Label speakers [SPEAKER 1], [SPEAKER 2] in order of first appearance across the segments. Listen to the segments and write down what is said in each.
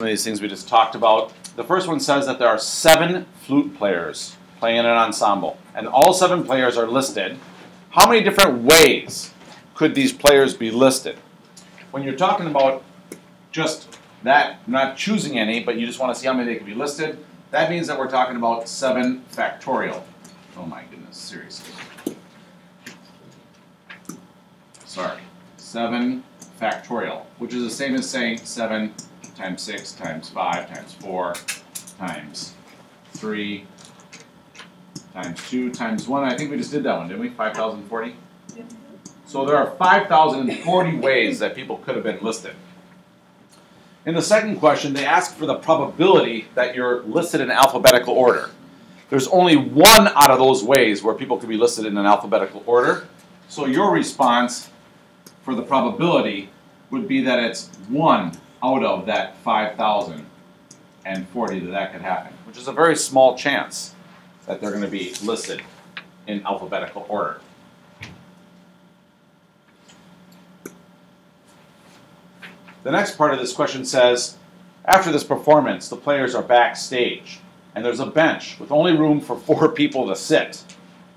[SPEAKER 1] Some of these things we just talked about. The first one says that there are 7 flute players playing in an ensemble, and all 7 players are listed. How many different ways could these players be listed? When you're talking about just that, not choosing any, but you just want to see how many they could be listed, that means that we're talking about 7 factorial. Oh my goodness, seriously. Sorry, 7 factorial, which is the same as saying 7 times 6 times 5 times 4 times 3 times 2 times 1. I think we just did that one, didn't we? 5,040? Yep. So there are 5,040 ways that people could have been listed. In the second question, they ask for the probability that you're listed in alphabetical order. There's only one out of those ways where people could be listed in an alphabetical order. So your response for the probability would be that it's 1 out of that 5,040 that could happen, which is a very small chance that they're going to be listed in alphabetical order. The next part of this question says, after this performance, the players are backstage, and there's a bench with only room for 4 people to sit.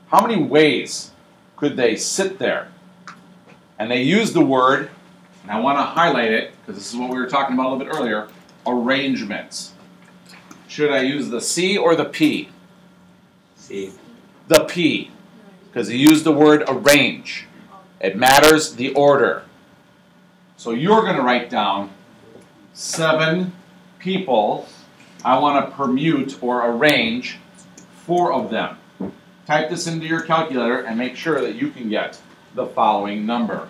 [SPEAKER 1] How many ways could they sit there? And they use the word, and I want to highlight it, because this is what we were talking about a little bit earlier, arrangements. Should I use the C or the P?
[SPEAKER 2] C.
[SPEAKER 1] The P, because he used the word arrange. It matters the order. So you're going to write down 7 people. I want to permute or arrange 4 of them. Type this into your calculator and make sure that you can get the following number.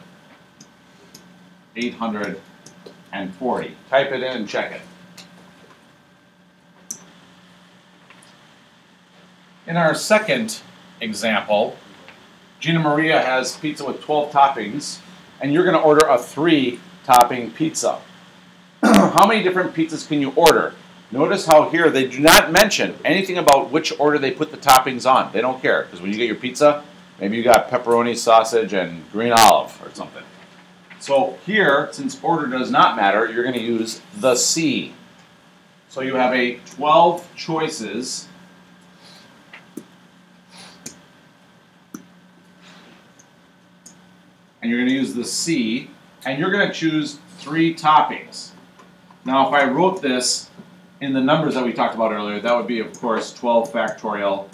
[SPEAKER 1] 840. Type it in and check it. In our second example, Gina Maria has pizza with 12 toppings, and you're going to order a 3-topping pizza. How many different pizzas can you order? Notice how here they do not mention anything about which order they put the toppings on. They don't care, because when you get your pizza, maybe you got pepperoni, sausage, and green olive or something. So here, since order does not matter, you're going to use the C. So you have a 12 choices. And you're going to use the C, and you're going to choose 3 toppings. Now, if I wrote this in the numbers that we talked about earlier, that would be, of course, 12 factorial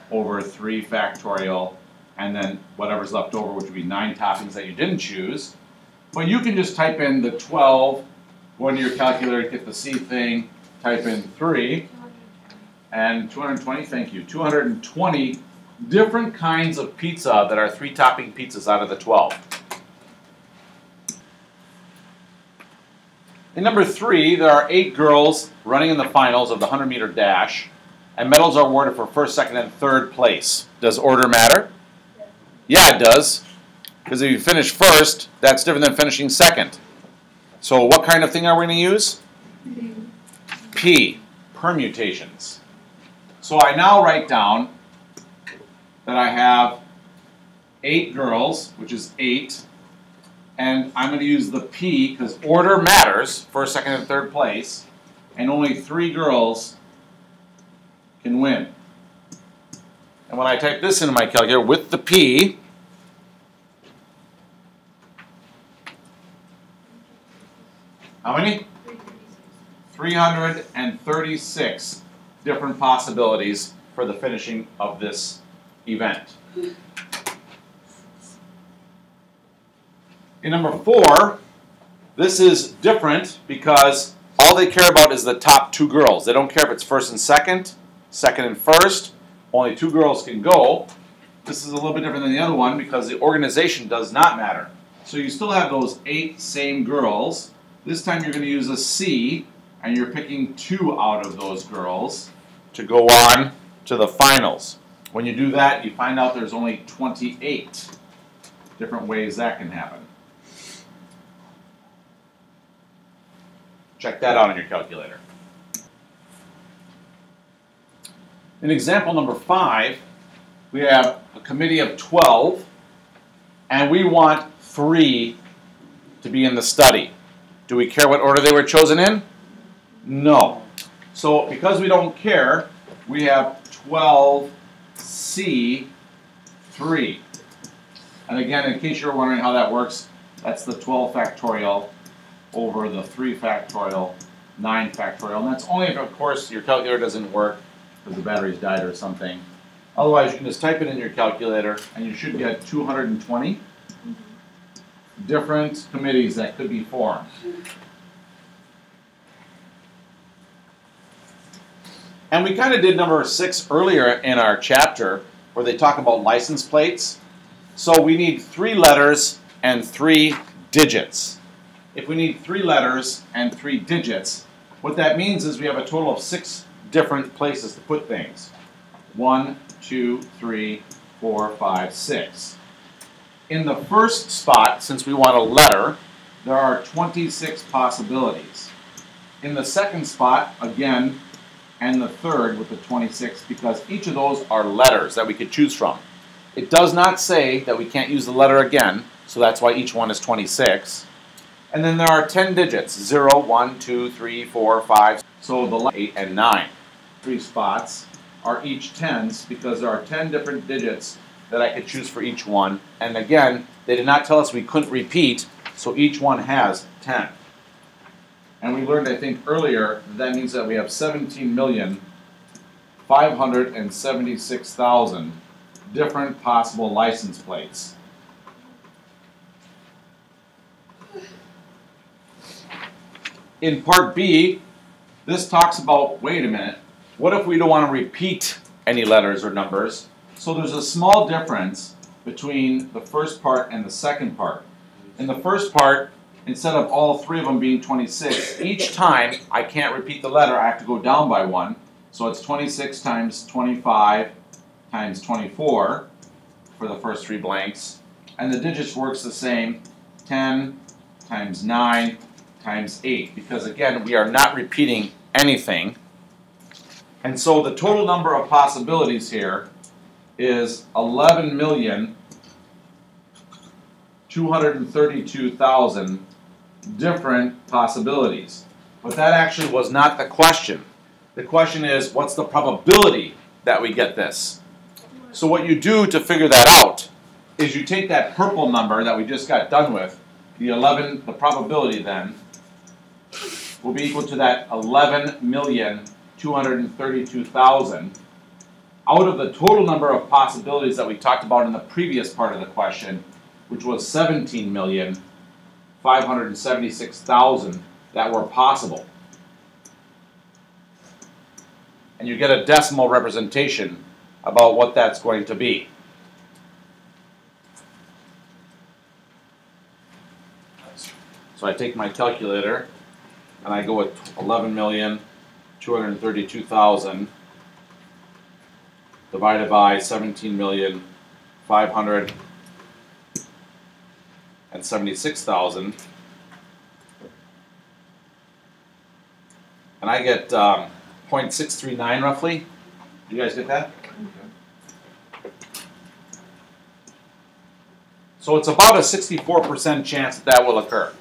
[SPEAKER 1] over 3 factorial, and then whatever's left over, which would be 9 toppings that you didn't choose. But you can just type in the 12, go into your calculator, get the C thing, type in 3, and 220, thank you, 220 different kinds of pizza that are 3-topping pizzas out of the 12. In number 3, there are 8 girls running in the finals of the 100-meter dash, and medals are awarded for 1st, 2nd, and 3rd place. Does order matter? Yeah, it does. Because if you finish 1st, that's different than finishing 2nd. So what kind of thing are we going to use? P, permutations. So I now write down that I have 8 girls, which is 8, and I'm going to use the P because order matters, 1st, 2nd, and 3rd place, and only 3 girls can win. And when I type this into my calculator with the P, how many? 336 different possibilities for the finishing of this event. In number 4, this is different because all they care about is the top 2 girls. They don't care if it's 1st and 2nd, 2nd and 1st. Only 2 girls can go. This is a little bit different than the other one because the organization does not matter. So you still have those 8 same girls. This time you're going to use a C, and you're picking 2 out of those girls to go on to the finals. When you do that, you find out there's only 28 different ways that can happen. Check that out on your calculator. In example number 5, we have a committee of 12, and we want 3 to be in the study. Do we care what order they were chosen in? No. So because we don't care, we have 12C3. And again, in case you're wondering how that works, that's the 12 factorial over the 3 factorial, 9 factorial. And that's only if, of course, your calculator doesn't work because the battery's died or something. Otherwise, you can just type it in your calculator, and you should get 220 different committees that could be formed. And we kind of did number 6 earlier in our chapter, where they talk about license plates. So we need 3 letters and 3 digits. If we need 3 letters and 3 digits, what that means is we have a total of 6 different places to put things. 1, 2, 3, 4, 5, 6. In the first spot, since we want a letter, there are 26 possibilities. In the second spot, again, and the third with the 26, because each of those are letters that we could choose from. It does not say that we can't use the letter again, so that's why each one is 26. And then there are 10 digits, 0, 1, 2, 3, 4, 5, so the 8 and 9. 3 spots are each 10s because there are 10 different digits that I could choose for each one. And again, they did not tell us we couldn't repeat, so each one has 10. And we learned, I think, earlier that means that we have 17,576,000 different possible license plates. In part B, this talks about, wait a minute, what if we don't want to repeat any letters or numbers? So there's a small difference between the first part and the second part. In the first part, instead of all 3 of them being 26, each time I can't repeat the letter, I have to go down by 1. So it's 26 times 25 times 24 for the first 3 blanks. And the digits works the same, 10 times 9 times 8, because again, we are not repeating anything. And so the total number of possibilities here is 11,232,000 different possibilities. But that actually was not the question. The question is, what's the probability that we get this? So what you do to figure that out is you take that purple number that we just got done with, the probability then, will be equal to that 11,232,000 out of the total number of possibilities that we talked about in the previous part of the question, which was 17,576,000 that were possible. And you get a decimal representation about what that's going to be. So I take my calculator and I go with 11,232,000 divided by 17,576,000, and I get 0.639 roughly. You guys get that? So it's about a 64% chance that that will occur.